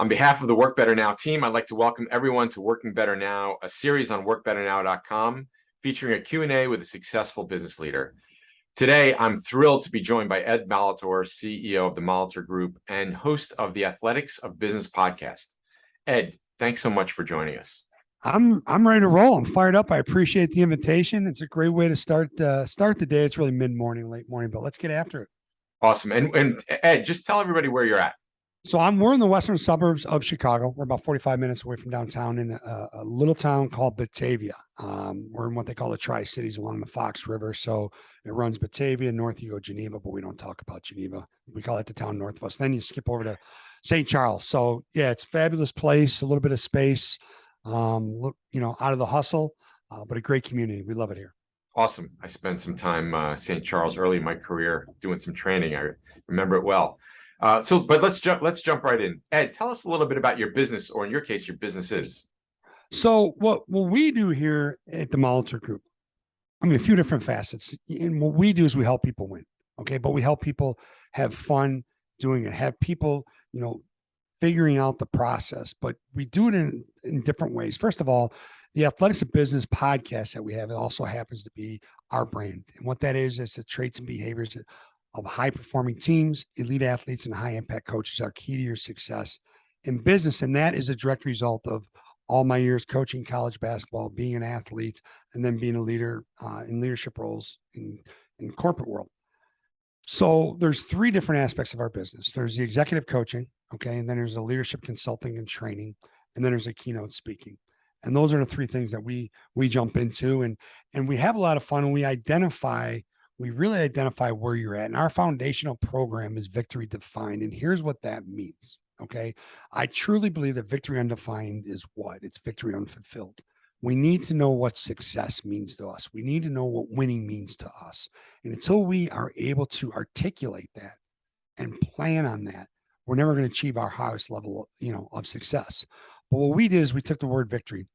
On behalf of the Work Better Now team, I'd like to welcome everyone to Working Better Now, a series on workbetternow.com featuring a Q&A with a successful business leader. Today, I'm thrilled to be joined by Ed Molitor, CEO of the Molitor Group and host of the Athletics of Business podcast. Ed, thanks so much for joining us. I'm ready to roll. I'm fired up. I appreciate the invitation. It's a great way to start the day. It's really mid-morning, late morning, but let's get after it. Awesome. And Ed, just tell everybody where you're at. So we're in the western suburbs of Chicago. We're about 45 minutes away from downtown in a little town called Batavia. We're in what they call the Tri-Cities along the Fox River. So it runs Batavia, north you go Geneva, but we don't talk about Geneva. We call it the town north of us. Then you skip over to St. Charles. So yeah, it's a fabulous place, a little bit of space, out of the hustle, but a great community. We love it here. Awesome. I spent some time St. Charles early in my career doing some training. I remember it well. But let's jump right in. Ed, tell us a little bit about your business, or in your case, your businesses. So what we do here at the Molitor Group, a few different facets. And what we do is we help people win. Okay. But we help people have fun doing it, have people, figuring out the process, but we do it in different ways. First of all, the Athletics of Business podcast that we have, it also happens to be our brand. And what that is the traits and behaviors of high-performing teams, elite athletes, and high-impact coaches are key to your success in business. And that is a direct result of all my years coaching college basketball, being an athlete, and then being a leader in leadership roles in corporate world. So there's three different aspects of our business. There's the executive coaching, okay, and then there's the leadership consulting and training, and then there's the keynote speaking. And those are the three things that we jump into, and we have a lot of fun, and we really identify where you're at. And our foundational program is Victory Defined. And here's what that means. Okay. I truly believe that victory undefined is what? It's victory unfulfilled. We need to know what success means to us. We need to know what winning means to us. And until we are able to articulate that and plan on that, we're never going to achieve our highest level, of success. But what we did is we took the word victory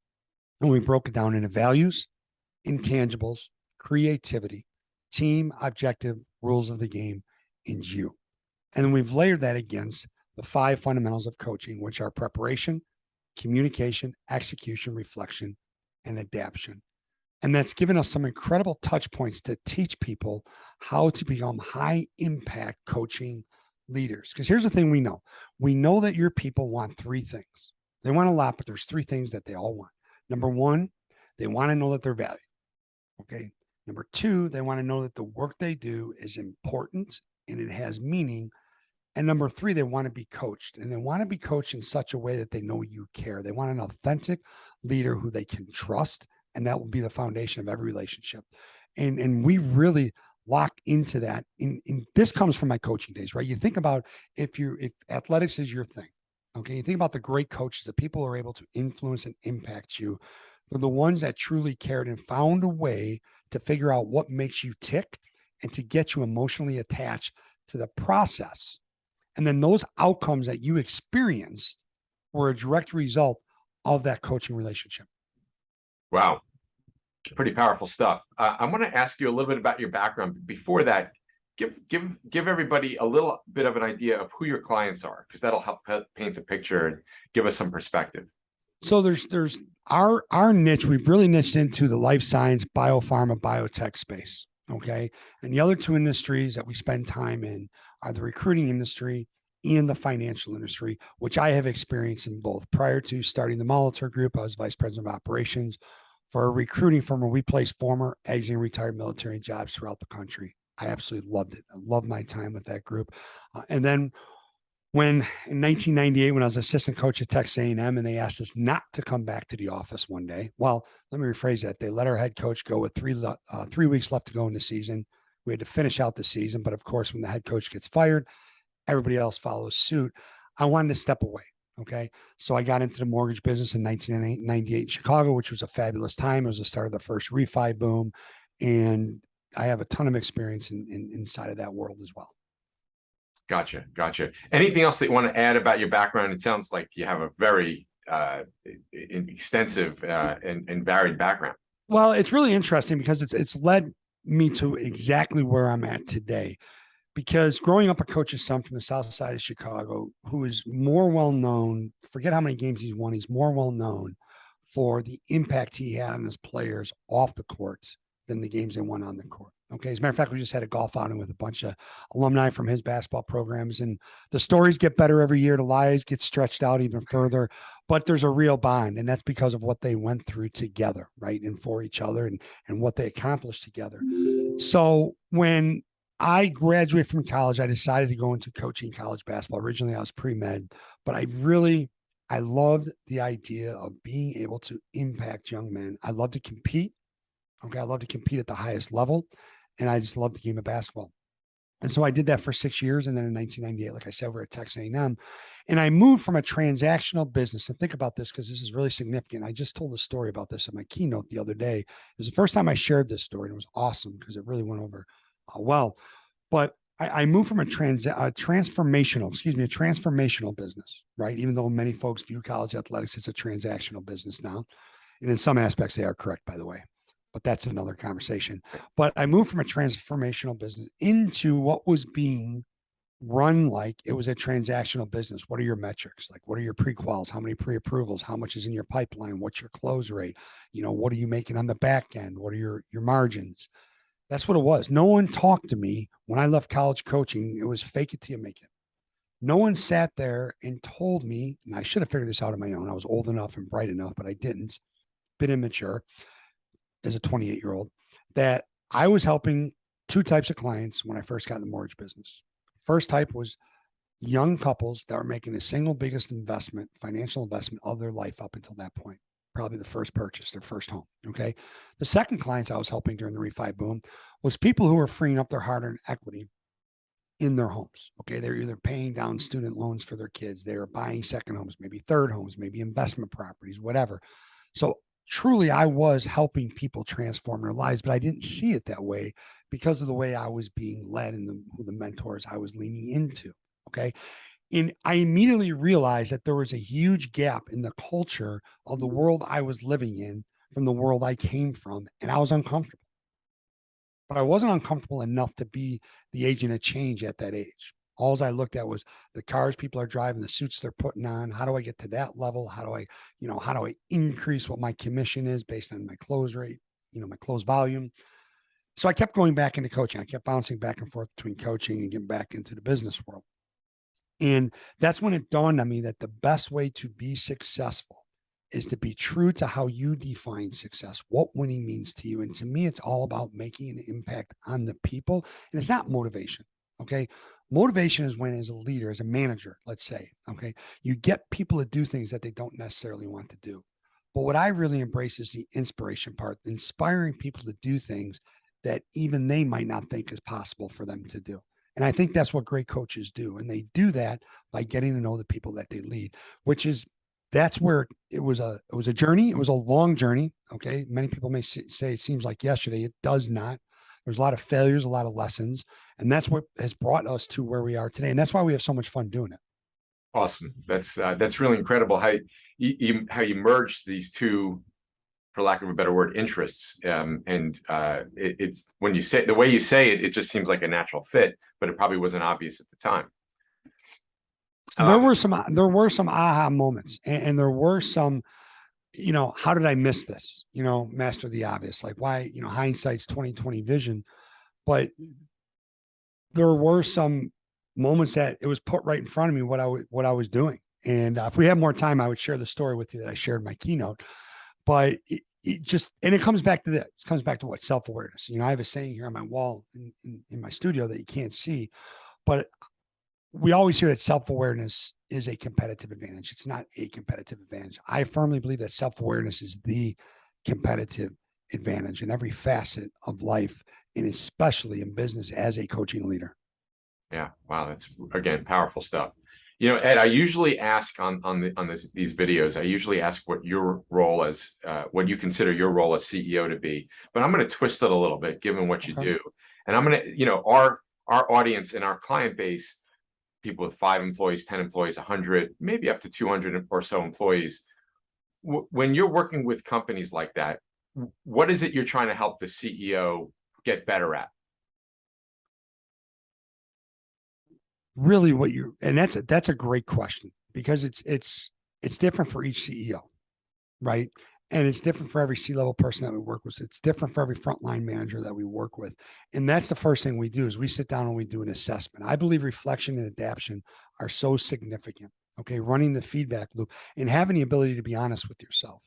and we broke it down into values, intangibles, creativity, team, objective, rules of the game, and you. And then we've layered that against the 5 fundamentals of coaching, which are preparation, communication, execution, reflection, and adaptation. And that's given us some incredible touch points to teach people how to become high impact coaching leaders. Because here's the thing we know. We know that your people want 3 things. They want a lot, but there's 3 things that they all want. Number 1, they want to know that they're valued. Okay. Number 2, they want to know that the work they do is important and it has meaning. And number 3, they want to be coached, and they want to be coached in such a way that they know you care. They want an authentic leader who they can trust, and that will be the foundation of every relationship. And we really lock into that. In this comes from my coaching days, right? You think about if athletics is your thing, okay? You think about the great coaches, the people who are able to influence and impact you. They're the ones that truly cared and found a way to figure out what makes you tick and to get you emotionally attached to the process. And then those outcomes that you experienced were a direct result of that coaching relationship. Wow. Pretty powerful stuff. I want to ask you a little bit about your background. Before that, give everybody a little bit of an idea of who your clients are, because that'll help paint the picture and give us some perspective. So there's our niche. We've really niched into the life science, biopharma, biotech space. Okay. And the other 2 industries that we spend time in are the recruiting industry and the financial industry, which I have experience in both. Prior to starting the Molitor Group, I was vice president of operations for a recruiting firm where we placed former, exiting, retired military jobs throughout the country. I absolutely loved it. I loved my time with that group. And then when in 1998, when I was assistant coach at Texas A&M, and they asked us not to come back to the office one day. Well, let me rephrase that. They let our head coach go with 3 weeks left to go in the season. We had to finish out the season. But of course, when the head coach gets fired, everybody else follows suit. I wanted to step away. Okay. So I got into the mortgage business in 1998 in Chicago, which was a fabulous time. It was the start of the first refi boom. And I have a ton of experience inside of that world as well. Gotcha. Anything else that you want to add about your background? It sounds like you have a very extensive and varied background. Well, it's really interesting because it's led me to exactly where I'm at today. because growing up a coach's son from the south side of Chicago, who is more well known, forget how many games he's won, he's more well known for the impact he had on his players off the courts than the games they won on the court. Okay. As a matter of fact, we just had a golf outing with a bunch of alumni from his basketball programs, and the stories get better every year. The lies get stretched out even further, but there's a real bond. And that's because of what they went through together, right? And for each other, and what they accomplished together. So when I graduated from college, I decided to go into coaching college basketball. Originally, I was pre-med, but I loved the idea of being able to impact young men. I love to compete. Okay. I love to compete at the highest level. And I just love the game of basketball. And so I did that for 6 years. And then in 1998, like I said, we're at Texas A&M. And I moved from a transactional business. And think about this, because this is really significant. I just told a story about this in my keynote the other day. It was the first time I shared this story. And it was awesome because it really went over well. But I moved from a transformational business, right? Even though many folks view college athletics as a transactional business now. And in some aspects, they are correct, by the way, but that's another conversation. But I moved from a transformational business into what was being run like it was a transactional business. What are your metrics? Like, what are your pre-quals? How many pre-approvals? How much is in your pipeline? What's your close rate? What are you making on the back end? What are your margins? That's what it was. No one talked to me when I left college coaching. It was fake it till you make it. No one sat there and told me, and I should have figured this out on my own. I was old enough and bright enough, but I didn't. Bit immature as a 28-year-old, that I was helping two types of clients when I first got in the mortgage business. First type was young couples that were making the single biggest financial investment of their life up until that point. Probably the first purchase, their first home. Okay. The second clients I was helping during the refi boom was people who were freeing up their hard-earned equity in their homes. Okay. They're either paying down student loans for their kids. They're buying second homes, maybe third homes, maybe investment properties, whatever. So truly, I was helping people transform their lives, but I didn't see it that way because of the way I was being led and the mentors I was leaning into. Okay. And I immediately realized that there was a huge gap in the culture of the world I was living in from the world I came from. And I was uncomfortable, but I wasn't uncomfortable enough to be the agent of change at that age. All I looked at was the cars people are driving, the suits they're putting on. How do I get to that level? How do I increase what my commission is based on my close rate, my close volume? So I kept going back into coaching. I kept bouncing back and forth between coaching and getting back into the business world. And that's when it dawned on me that the best way to be successful is to be true to how you define success, what winning means to you. And to me, it's all about making an impact on the people. And it's not motivation. Okay. Motivation is when, as a leader, as a manager, let's say, okay, you get people to do things that they don't necessarily want to do. But what I really embrace is the inspiration part, inspiring people to do things that even they might not think is possible for them to do. And I think that's what great coaches do. And they do that by getting to know the people that they lead, that's where it was a journey. It was a long journey. Okay. Many people may say it seems like yesterday. It does not. There's a lot of failures, a lot of lessons, and that's what has brought us to where we are today. And that's why we have so much fun doing it. Awesome. That's really incredible how you merged these two, for lack of a better word, interests. It's when you say the way you say it, it just seems like a natural fit, but it probably wasn't obvious at the time. There were some aha moments, and there were some, how did I miss this? Master the obvious, like why, hindsight's 20/20 vision. But there were some moments that it was put right in front of me what I was doing. And if we had more time, I would share the story with you that I shared in my keynote. But it comes back to this. It comes back to what? Self-awareness. I have a saying here on my wall in my studio that you can't see, but we always hear that self-awareness is a competitive advantage. It's not a competitive advantage. I firmly believe that self-awareness is the competitive advantage in every facet of life, and especially in business as a coaching leader. Yeah. Wow. That's, again, powerful stuff. Ed, I usually ask on these videos, I usually ask what your role as, what you consider your role as CEO to be, but I'm going to twist it a little bit given what you do. And I'm going to, our audience and our client base, people with 5 employees, 10 employees, 100, maybe up to 200 or so employees. When you're working with companies like that, what is it you're trying to help the CEO get better at? really what you, and that's a great question, because it's different for each CEO, right? And it's different for every C-level person that we work with. It's different for every frontline manager that we work with. And that's the first thing we do is we sit down and we do an assessment. I believe reflection and adaptation are so significant. Okay. Running the feedback loop and having the ability to be honest with yourself,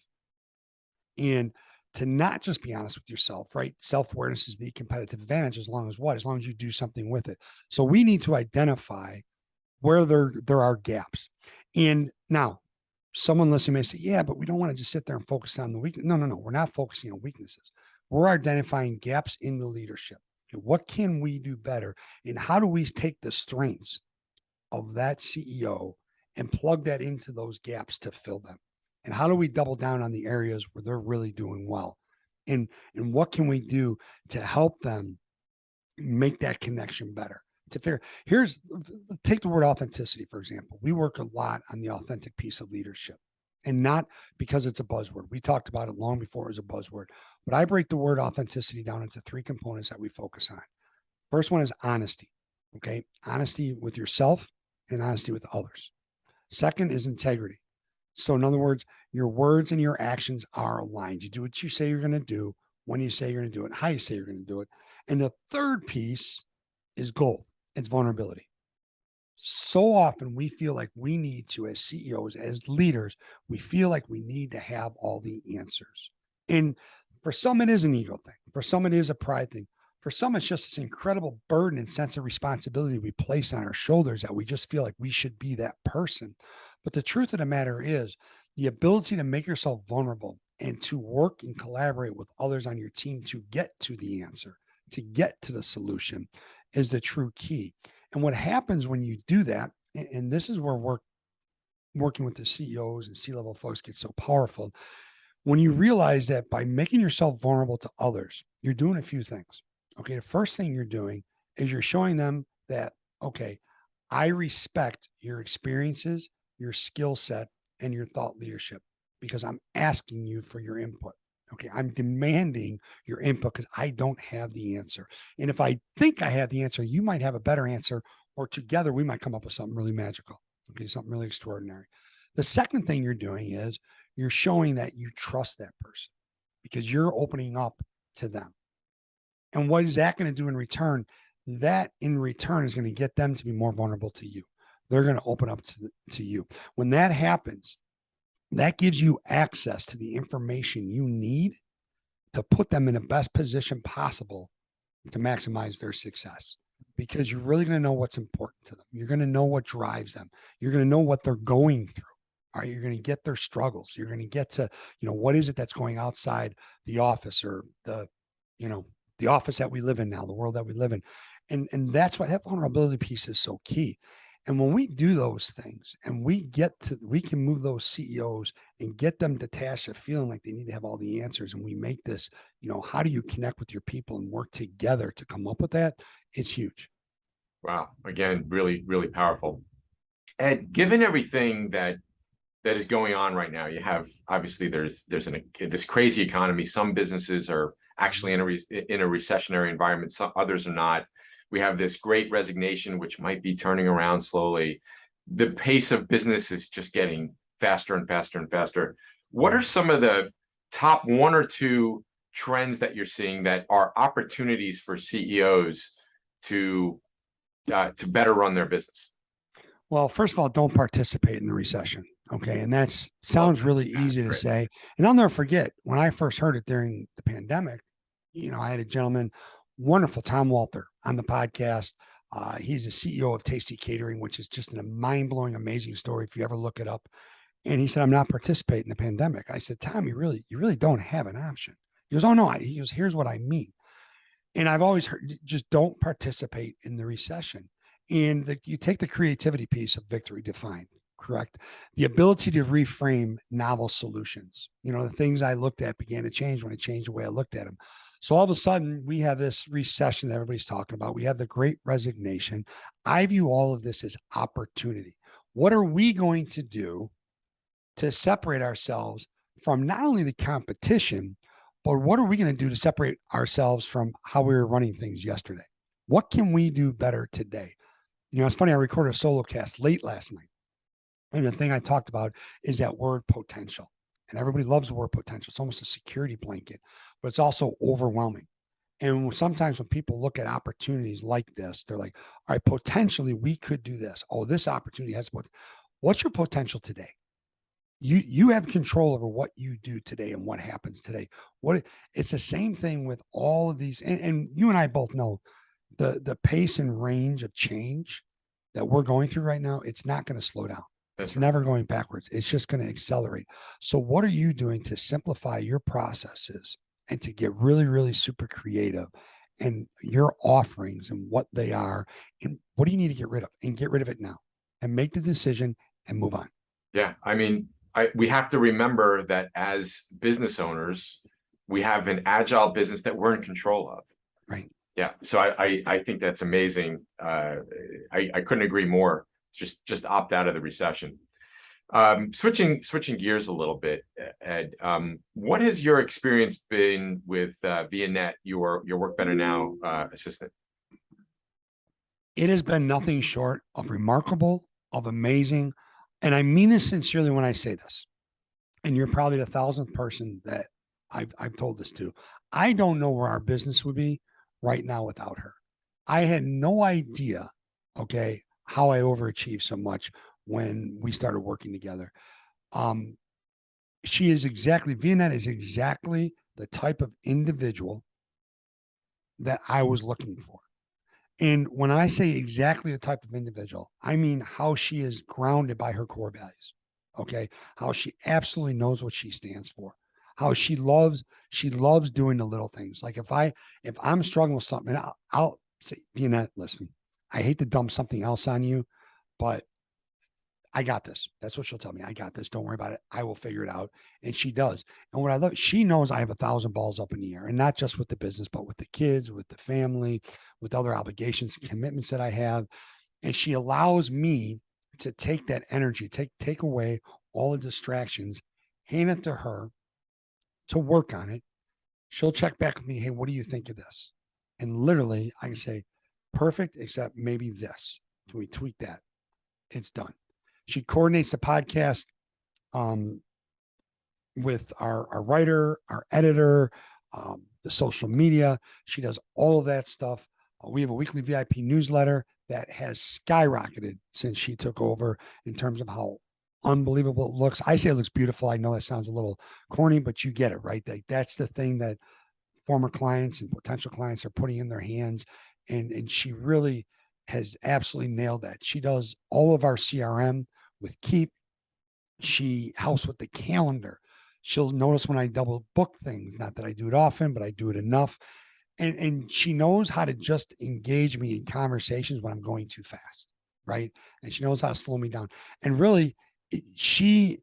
and to not just be honest with yourself, right? Self-awareness is the competitive advantage as long as what? As long as you do something with it. So we need to identify where there are gaps. And now someone listening may say, yeah, but we don't want to just sit there and focus on the weakness. No, no, no. We're not focusing on weaknesses. We're identifying gaps in the leadership. Okay, what can we do better? And how do we take the strengths of that CEO and plug that into those gaps to fill them? And how do we double down on the areas where they're really doing well? And what can we do to help them make that connection better? To figure, here's, take the word authenticity, for example. We work a lot on the authentic piece of leadership, and not because it's a buzzword. We talked about it long before it was a buzzword, but I break the word authenticity down into three components that we focus on. First one is honesty. Okay. Honesty with yourself and honesty with others. Second is integrity. So in other words, your words and your actions are aligned. You do what you say you're going to do, when you say you're going to do it, how you say you're going to do it. And the third piece is gold. It's vulnerability. So often we feel like we need to, as CEOs, as leaders, we feel like we need to have all the answers. And for some, it is an ego thing. For some, it is a pride thing. For some, it's just this incredible burden and sense of responsibility we place on our shoulders that we just feel like we should be that person. But the truth of the matter is the ability to make yourself vulnerable and to work and collaborate with others on your team to get to the answer, to get to the solution, is the true key. And what happens when you do that, and this is where working with the CEOs and C-level folks gets so powerful, when you realize that by making yourself vulnerable to others, you're doing a few things. Okay. The first thing you're doing is you're showing them that, okay, I respect your experiences, your skill set, and your thought leadership because I'm asking you for your input. Okay. I'm demanding your input because I don't have the answer. And if I think I have the answer, you might have a better answer, or together we might come up with something really magical. Okay. Something really extraordinary. The second thing you're doing is you're showing that you trust that person because you're opening up to them. And what is that going to do in return? That in return is going to get them to be more vulnerable to you. They're going to open up to you. When that happens, that gives you access to the information you need to put them in the best position possible to maximize their success, because you're really going to know what's important to them. You're going to know what drives them. You're going to know what they're going through. All right, you're going to get their struggles. You're going to get to, what is it that's going outside the office, or the office that we live in now, the world that we live in. And that's why that vulnerability piece is so key. And when we do those things and we can move those CEOs and get them detached of feeling like they need to have all the answers. And we make this, how do you connect with your people and work together to come up with that? It's huge. Wow. Again, really, really powerful. Ed, given everything that is going on right now, you have, obviously there's this crazy economy. Some businesses are actually in a recessionary environment. Some others are not. We have this great resignation, which might be turning around slowly. The pace of business is just getting faster and faster and faster. What are some of the top one or two trends that you're seeing that are opportunities for CEOs to better run their business? Well, first of all, don't participate in the recession. Okay. And that sounds really easy to say. And I'll never forget when I first heard it during the pandemic. I had a gentleman, wonderful, Tom Walter, on the podcast. He's the CEO of Tasty Catering, which is just a mind-blowing, amazing story if you ever look it up. And he said, I'm not participating in the pandemic. I said, Tom, you really don't have an option. He goes, oh no. He goes, here's what I mean. And I've always heard, just don't participate in the recession. And you take the creativity piece of victory defined, correct? The ability to reframe novel solutions. The things I looked at began to change when I changed the way I looked at them. So all of a sudden, we have this recession that everybody's talking about. We have the great resignation. I view all of this as opportunity. What are we going to do to separate ourselves from not only the competition, but what are we going to do to separate ourselves from how we were running things yesterday? What can we do better today? It's funny. I recorded a solo cast late last night. And the thing I talked about is that word potential. And everybody loves the word potential. It's almost a security blanket, but it's also overwhelming. And sometimes when people look at opportunities like this, they're like, all right, potentially we could do this. Oh, this opportunity has what? What's your potential today? You have control over what you do today and what happens today. It's the same thing with all of these, and you and I both know the pace and range of change that we're going through right now. It's not going to slow down. It's never going backwards. It's just going to accelerate. So what are you doing to simplify your processes and to get really, really super creative and your offerings and what they are? And what do you need to get rid of? And get rid of it now and make the decision and move on. Yeah. I mean, we have to remember that as business owners, we have an agile business that we're in control of. Right. Yeah. So I think that's amazing. I couldn't agree more. Just opt out of the recession. Switching gears a little bit, Ed. What has your experience been with Vianet, your Work Better Now assistant? It has been nothing short of remarkable, of amazing. And I mean this sincerely when I say this. And you're probably the 1,000th person that I've told this to. I don't know where our business would be right now without her. I had no idea, okay, how I overachieved so much when we started working together. Vianet is exactly the type of individual that I was looking for. And when I say exactly the type of individual, I mean how she is grounded by her core values. Okay. How she absolutely knows what she stands for. How she loves doing the little things. Like if I'm struggling with something, I'll say, Vianet, listen, I hate to dump something else on you, but I got this. That's what she'll tell me. I got this. Don't worry about it. I will figure it out. And she does. And what I love, she knows I have 1,000 balls up in the air, and not just with the business, but with the kids, with the family, with other obligations and commitments that I have. And she allows me to take that energy, take away all the distractions, hand it to her to work on it. She'll check back with me. Hey, what do you think of this? And literally I can say, perfect, except maybe this. Can we tweak that? It's done. She coordinates the podcast with our writer, our editor, the social media. She does all of that stuff. We have a weekly VIP newsletter that has skyrocketed since she took over in terms of how unbelievable it looks. I say it looks beautiful. I know that sounds a little corny, but you get it, right? That's the thing that former clients and potential clients are putting in their hands. And she really has absolutely nailed that. She does all of our CRM with Keep. She helps with the calendar. She'll notice when I double book things, not that I do it often, but I do it enough. And she knows how to just engage me in conversations when I'm going too fast, right? And she knows how to slow me down. And really, she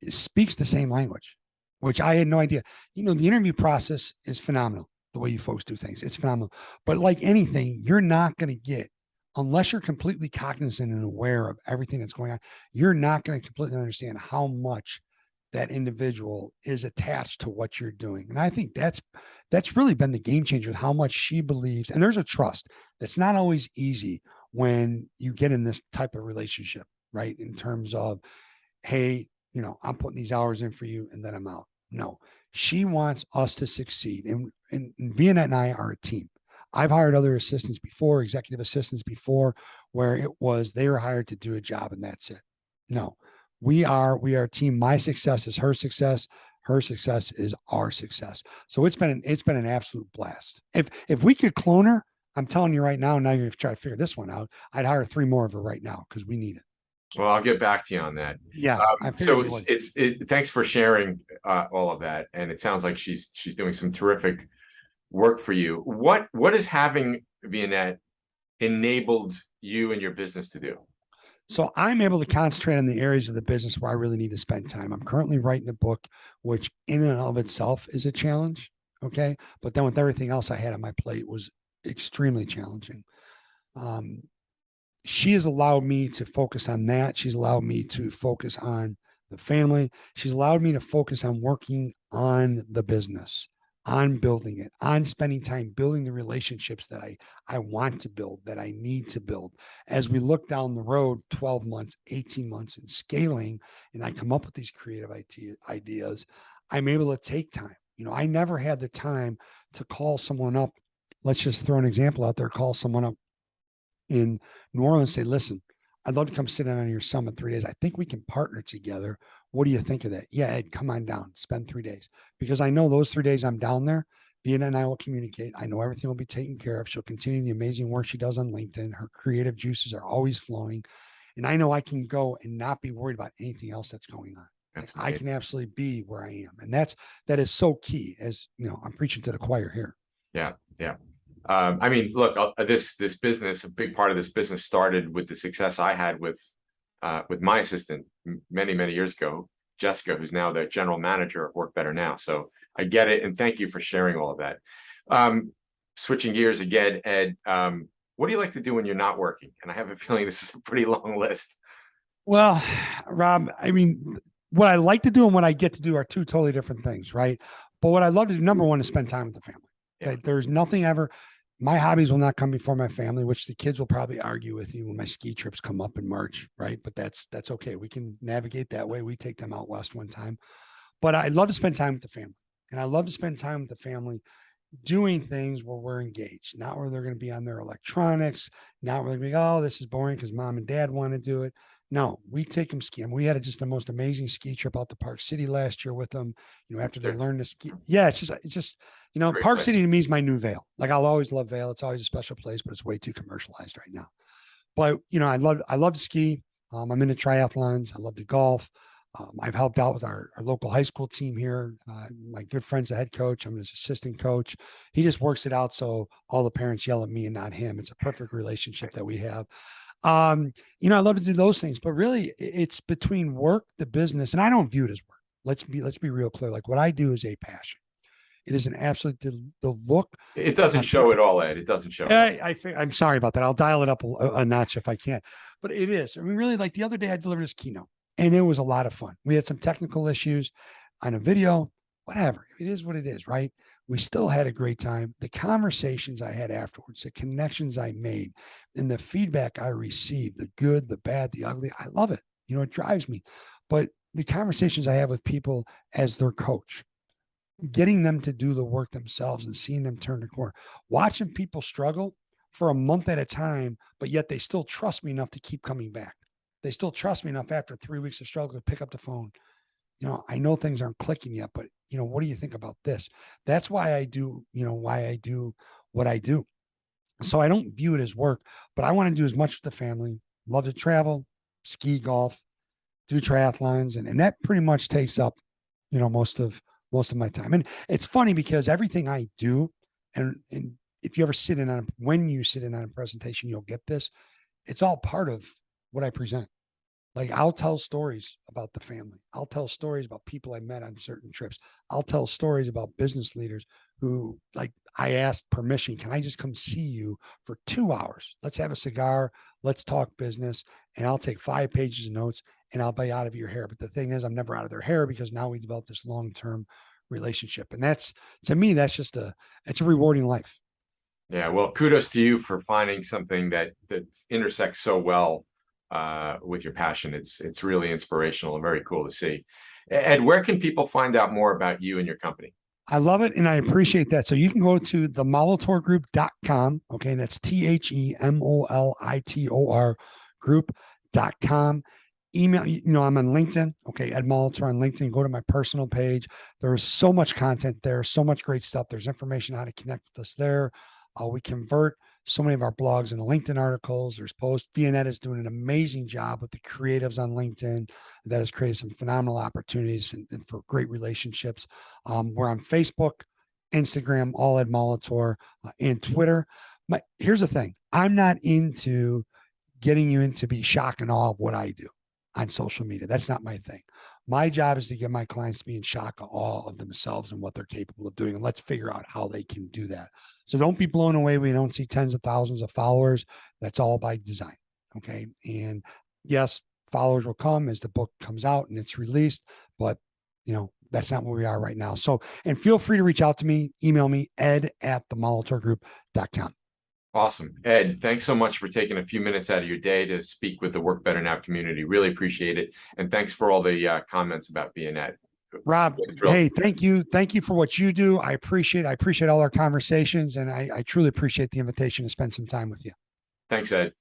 speaks the same language, which I had no idea. The interview process is phenomenal. The way you folks do things, it's phenomenal. But like anything, you're not going to get, unless you're completely cognizant and aware of everything that's going on, you're not going to completely understand how much that individual is attached to what you're doing. And I think that's really been the game changer, how much she believes. And there's a trust that's not always easy when you get in this type of relationship, right? In terms of, hey, I'm putting these hours in for you and then I'm out. No, she wants us to succeed. And Vianet and I are a team. I've hired other assistants before, executive assistants before, where it was they were hired to do a job and that's it. No, we are a team. My success is her success. Her success is our success. So it's been an absolute blast. If we could clone her, I'm telling you right now, now you're going to try to figure this one out. I'd hire 3 more of her right now because we need it. Well, I'll get back to you on that. Yeah. So thanks for sharing all of that. And it sounds like she's doing some terrific work for you. What is having Vianet enabled you and your business to do? So I'm able to concentrate on the areas of the business where I really need to spend time. I'm currently writing a book, which in and of itself is a challenge. Okay. But then with everything else I had on my plate was extremely challenging. She has allowed me to focus on that. She's allowed me to focus on the family. She's allowed me to focus on working on the business. on building it, on spending time building the relationships that I want to build, that I need to build. As we look down the road, 12 months, 18 months and scaling, and I come up with these creative ideas, I'm able to take time. I never had the time to call someone up. Let's just throw an example out there, call someone up in New Orleans, say, listen, I'd love to come sit in on your summit 3 days. I think we can partner together. What do you think of that? Yeah, Ed, come on down, spend 3 days. Because I know those 3 days I'm down there, Vienna and I will communicate. I know everything will be taken care of. She'll continue the amazing work she does on LinkedIn. Her creative juices are always flowing. And I know I can go and not be worried about anything else that's going on. I can absolutely be where I am. And that is so key, as I'm preaching to the choir here. Yeah. Yeah. I mean, look, this business, a big part of this business started with the success I had with my assistant many, many years ago, Jessica, who's now the general manager of Work Better Now. So I get it. And thank you for sharing all of that. Switching gears again, Ed, what do you like to do when you're not working? And I have a feeling this is a pretty long list. Well, Rob, I mean, what I like to do and what I get to do are two totally different things, right? But what I love to do, number one, is spend time with the family. Yeah. There's nothing ever. My hobbies will not come before my family, which the kids will probably argue with you when my ski trips come up in March, right? But that's okay. We can navigate that way. We take them out west one time. But I love to spend time with the family. And I love to spend time with the family doing things where we're engaged, not where they're going to be on their electronics, not where they're going to be, oh, this is boring because mom and dad want to do it. No, we take them skiing. We had just the most amazing ski trip out to Park City last year with them. After they learned to ski. Yeah, it's just Park City to me is my new Vail. Like, I'll always love Vail. It's always a special place, but it's way too commercialized right now. But I love to ski. I'm into triathlons. I love to golf. I've helped out with our local high school team here. My good friend's the head coach. I'm his assistant coach. He just works it out so all the parents yell at me and not him. It's a perfect relationship that we have. I love to do those things, but really it's between work, the business, and I don't view it as work. Let's be real clear. Like, what I do is a passion. It is an absolute, the look. It doesn't show at all, Ed. It doesn't show. I'm sorry about that. I'll dial it up a notch if I can, but it is. I mean, really, like the other day I delivered this keynote and it was a lot of fun. We had some technical issues on a video, whatever. It is what it is, right? We still had a great time. The conversations I had afterwards, the connections I made, and the feedback I received, the good, the bad, the ugly, I love it. It drives me. But the conversations I have with people as their coach, getting them to do the work themselves and seeing them turn the corner, watching people struggle for a month at a time, but yet they still trust me enough to keep coming back. They still trust me enough after 3 weeks of struggle to pick up the phone. I know things aren't clicking yet, but what do you think about this? That's why I do, why I do what I do. So I don't view it as work, but I want to do as much with the family, love to travel, ski, golf, do triathlons. And that pretty much takes up, most of my time. And it's funny because everything I do, and if you ever when you sit in on a presentation, you'll get this. It's all part of what I present. Like, I'll tell stories about the family. I'll tell stories about people I met on certain trips. I'll tell stories about business leaders who, like, I asked permission. Can I just come see you for 2 hours? Let's have a cigar. Let's talk business. And I'll take 5 pages of notes and I'll be out of your hair. But the thing is, I'm never out of their hair because now we develop this long-term relationship. And that's, to me, it's a rewarding life. Yeah. Well, kudos to you for finding something that intersects so well with your passion. It's really inspirational and very cool to see. Ed, where can people find out more about you and your company? I love it. And I appreciate that. So you can go to themolitorgroup.com. Okay. That's THEMOLITOR group.com. Email, I'm on LinkedIn. Okay. Ed Molitor on LinkedIn. Go to my personal page. There is so much content there, so much great stuff. There's information on how to connect with us there. We convert so many of our blogs into LinkedIn articles. There's posts. Vianetta is doing an amazing job with the creatives on LinkedIn that has created some phenomenal opportunities and for great relationships. We're on Facebook, Instagram, all Ed Molitor, and Twitter. Here's the thing. I'm not into getting you into be shock and awe of what I do on social media. That's not my thing. My job is to get my clients to be in shock and awe of themselves and what they're capable of doing. And let's figure out how they can do that. So don't be blown away when you don't see tens of thousands of followers. That's all by design. Okay. And yes, followers will come as the book comes out and it's released, but that's not where we are right now. So, and feel free to reach out to me, email me, ed@themolitorgroup.com. Awesome. Ed, thanks so much for taking a few minutes out of your day to speak with the Work Better Now community. Really appreciate it. And thanks for all the comments about being Ed. Rob, hey, thank you. Thank you for what you do. I appreciate all our conversations, and I truly appreciate the invitation to spend some time with you. Thanks, Ed.